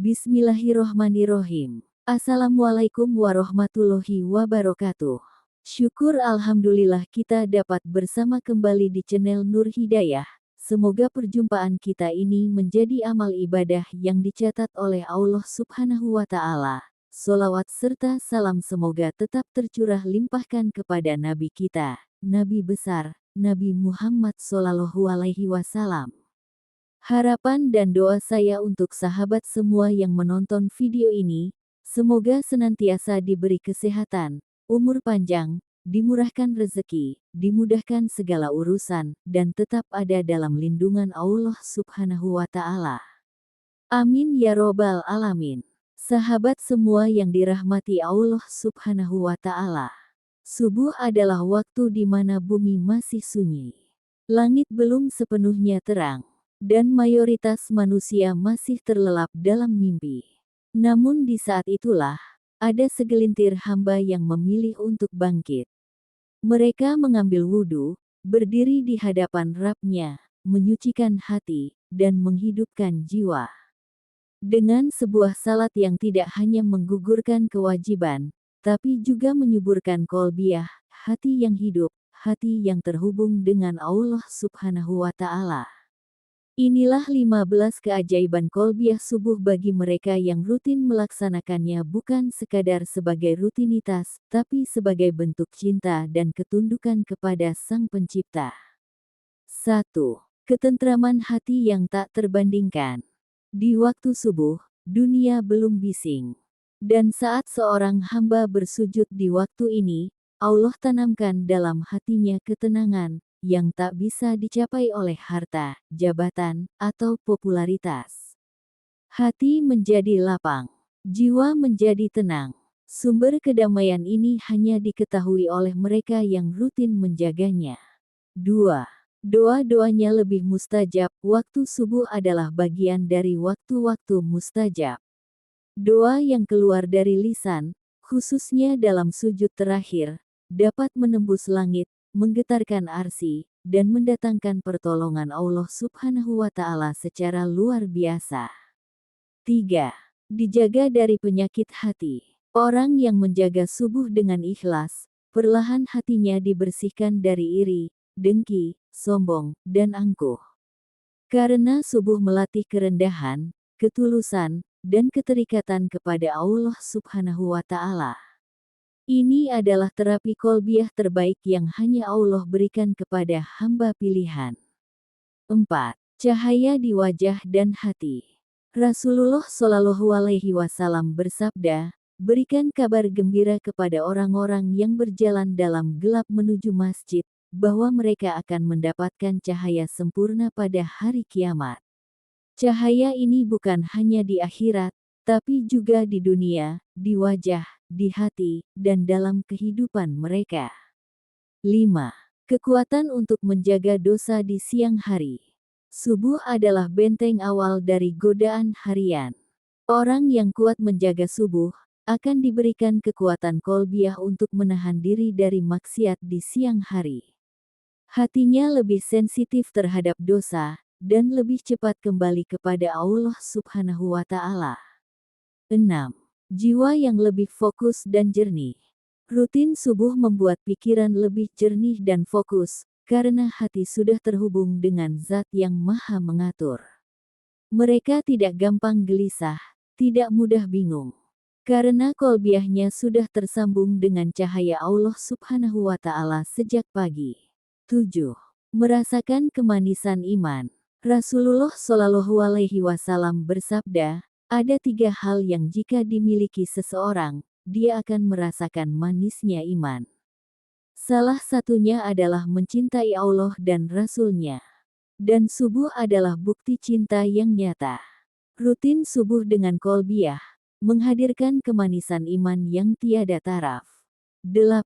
Bismillahirrohmanirrohim. Assalamualaikum warahmatullahi wabarakatuh. Syukur alhamdulillah kita dapat bersama kembali di channel Nur Hidayah. Semoga perjumpaan kita ini menjadi amal ibadah yang dicatat oleh Allah Subhanahu wa Ta'ala. Sholawat serta salam semoga tetap tercurah limpahkan kepada Nabi kita, Nabi besar, Nabi Muhammad Shallallahu Alaihi Wasallam. Harapan dan doa saya untuk sahabat semua yang menonton video ini, semoga senantiasa diberi kesehatan, umur panjang, dimurahkan rezeki, dimudahkan segala urusan, dan tetap ada dalam lindungan Allah Subhanahu wa Ta'ala. Amin ya Robbal Alamin. Sahabat semua yang dirahmati Allah Subhanahu wa Ta'ala. Subuh adalah waktu di mana bumi masih sunyi. Langit belum sepenuhnya terang. Dan mayoritas manusia masih terlelap dalam mimpi. Namun di saat itulah, ada segelintir hamba yang memilih untuk bangkit. Mereka mengambil wudhu, berdiri di hadapan Rabb-Nya, menyucikan hati, dan menghidupkan jiwa. Dengan sebuah salat yang tidak hanya menggugurkan kewajiban, tapi juga menyuburkan kolbiyah, hati yang hidup, hati yang terhubung dengan Allah Subhanahu wa Ta'ala. Inilah 15 keajaiban kolbiyah subuh bagi mereka yang rutin melaksanakannya bukan sekadar sebagai rutinitas, tapi sebagai bentuk cinta dan ketundukan kepada Sang Pencipta. 1. Ketentraman hati yang tak terbandingkan. Di waktu subuh, dunia belum bising. Dan saat seorang hamba bersujud di waktu ini, Allah tanamkan dalam hatinya ketenangan, yang tak bisa dicapai oleh harta, jabatan, atau popularitas. Hati menjadi lapang, jiwa menjadi tenang. Sumber kedamaian ini hanya diketahui oleh mereka yang rutin menjaganya. 2. Doa-doanya lebih mustajab. Waktu subuh adalah bagian dari waktu-waktu mustajab. Doa yang keluar dari lisan, khususnya dalam sujud terakhir, dapat menembus langit, menggetarkan arsy, dan mendatangkan pertolongan Allah Subhanahu wa Ta'ala secara luar biasa. 3. Dijaga dari penyakit hati. Orang yang menjaga subuh dengan ikhlas, perlahan hatinya dibersihkan dari iri, dengki, sombong, dan angkuh. Karena subuh melatih kerendahan, ketulusan, dan keterikatan kepada Allah Subhanahu wa Ta'ala. Ini adalah terapi kolbiyah terbaik yang hanya Allah berikan kepada hamba pilihan. 4. Cahaya di wajah dan hati. Rasulullah Shallallahu Alaihi Wasallam bersabda, berikan kabar gembira kepada orang-orang yang berjalan dalam gelap menuju masjid, bahwa mereka akan mendapatkan cahaya sempurna pada hari kiamat. Cahaya ini bukan hanya di akhirat, tapi juga di dunia, di wajah, di hati, dan dalam kehidupan mereka. 5. Kekuatan untuk menjaga dosa di siang hari. Subuh adalah benteng awal dari godaan harian. Orang yang kuat menjaga subuh, akan diberikan kekuatan kolbiyah untuk menahan diri dari maksiat di siang hari. Hatinya lebih sensitif terhadap dosa, dan lebih cepat kembali kepada Allah Subhanahu wa Ta'ala. 6. Jiwa yang lebih fokus dan jernih. Rutin subuh membuat pikiran lebih jernih dan fokus, karena hati sudah terhubung dengan Zat yang Maha Mengatur. Mereka tidak gampang gelisah, tidak mudah bingung. Karena kolbiyahnya sudah tersambung dengan cahaya Allah Subhanahu wa Ta'ala sejak pagi. 7. Merasakan kemanisan iman. Rasulullah Shallallahu Alaihi Wasallam bersabda, ada 3 hal yang jika dimiliki seseorang, dia akan merasakan manisnya iman. Salah satunya adalah mencintai Allah dan Rasul-Nya. Dan subuh adalah bukti cinta yang nyata. Rutin subuh dengan kolbiyah, menghadirkan kemanisan iman yang tiada taraf. 8.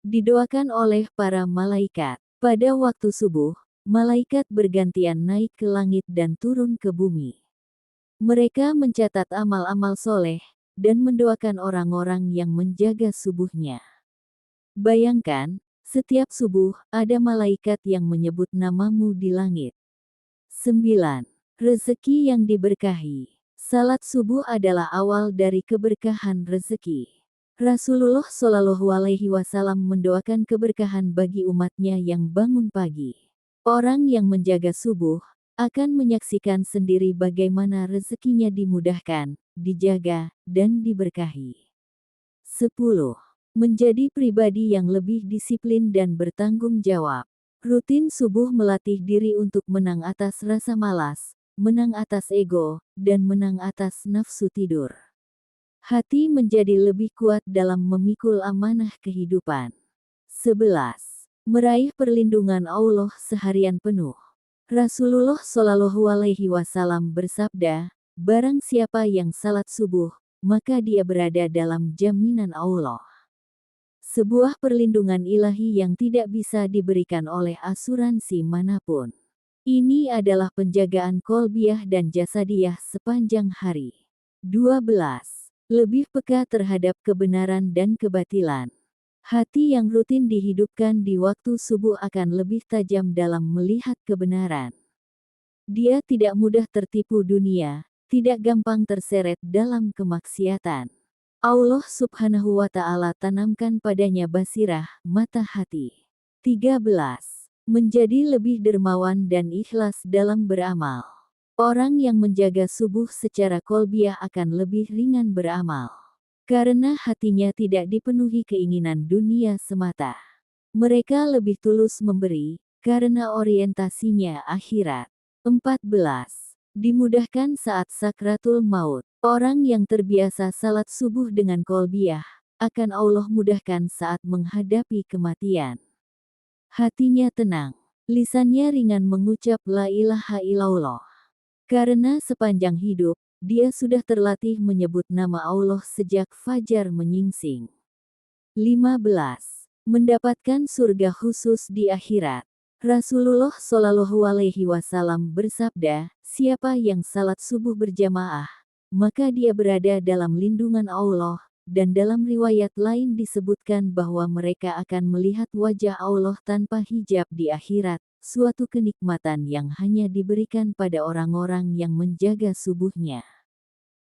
Didoakan oleh para malaikat. Pada waktu subuh, malaikat bergantian naik ke langit dan turun ke bumi. Mereka mencatat amal-amal soleh, dan mendoakan orang-orang yang menjaga subuhnya. Bayangkan, setiap subuh, ada malaikat yang menyebut namamu di langit. 9. Rezeki yang diberkahi. Salat subuh adalah awal dari keberkahan rezeki. Rasulullah Shallallahu Alaihi Wasallam mendoakan keberkahan bagi umatnya yang bangun pagi. Orang yang menjaga subuh akan menyaksikan sendiri bagaimana rezekinya dimudahkan, dijaga, dan diberkahi. 10. Menjadi pribadi yang lebih disiplin dan bertanggung jawab. Rutin subuh melatih diri untuk menang atas rasa malas, menang atas ego, dan menang atas nafsu tidur. Hati menjadi lebih kuat dalam memikul amanah kehidupan. 11. Meraih perlindungan Allah seharian penuh. Rasulullah Shallallahu Alaihi Wasallam bersabda, barang siapa yang salat subuh, maka dia berada dalam jaminan Allah. Sebuah perlindungan ilahi yang tidak bisa diberikan oleh asuransi manapun. Ini adalah penjagaan kolbiah dan jasadiyah sepanjang hari. 12. Lebih peka terhadap kebenaran dan kebatilan. Hati yang rutin dihidupkan di waktu subuh akan lebih tajam dalam melihat kebenaran. Dia tidak mudah tertipu dunia, tidak gampang terseret dalam kemaksiatan. Allah Subhanahu wa Ta'ala tanamkan padanya basirah, mata hati. 13. Menjadi lebih dermawan dan ikhlas dalam beramal. Orang yang menjaga subuh secara kolbiah akan lebih ringan beramal. Karena hatinya tidak dipenuhi keinginan dunia semata. Mereka lebih tulus memberi, karena orientasinya akhirat. 14. Dimudahkan saat sakratul maut. Orang yang terbiasa salat subuh dengan kolbiah, akan Allah mudahkan saat menghadapi kematian. Hatinya tenang, lisannya ringan mengucap la ilaha illallah. Karena sepanjang hidup, dia sudah terlatih menyebut nama Allah sejak fajar menyingsing. 15. Mendapatkan surga khusus di akhirat. Rasulullah Shallallahu Alaihi Wasallam bersabda, siapa yang salat subuh berjamaah, maka dia berada dalam lindungan Allah, dan dalam riwayat lain disebutkan bahwa mereka akan melihat wajah Allah tanpa hijab di akhirat, suatu kenikmatan yang hanya diberikan pada orang-orang yang menjaga subuhnya.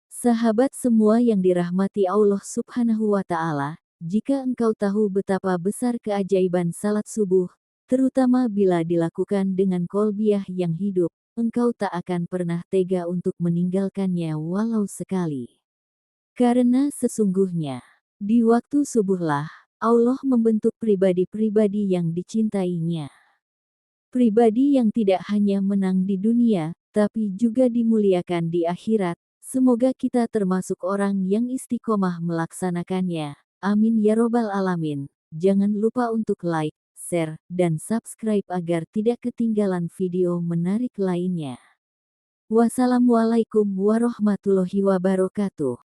Sahabat semua yang dirahmati Allah Subhanahu wa Ta'ala, jika engkau tahu betapa besar keajaiban salat subuh, terutama bila dilakukan dengan kolbiah yang hidup, engkau tak akan pernah tega untuk meninggalkannya walau sekali. Karena sesungguhnya, di waktu subuhlah, Allah membentuk pribadi-pribadi yang dicintainya. Pribadi yang tidak hanya menang di dunia, tapi juga dimuliakan di akhirat. Semoga kita termasuk orang yang istiqomah melaksanakannya. Amin ya robbal alamin. Jangan lupa untuk like, share, dan subscribe agar tidak ketinggalan video menarik lainnya. Wassalamualaikum warahmatullahi wabarakatuh.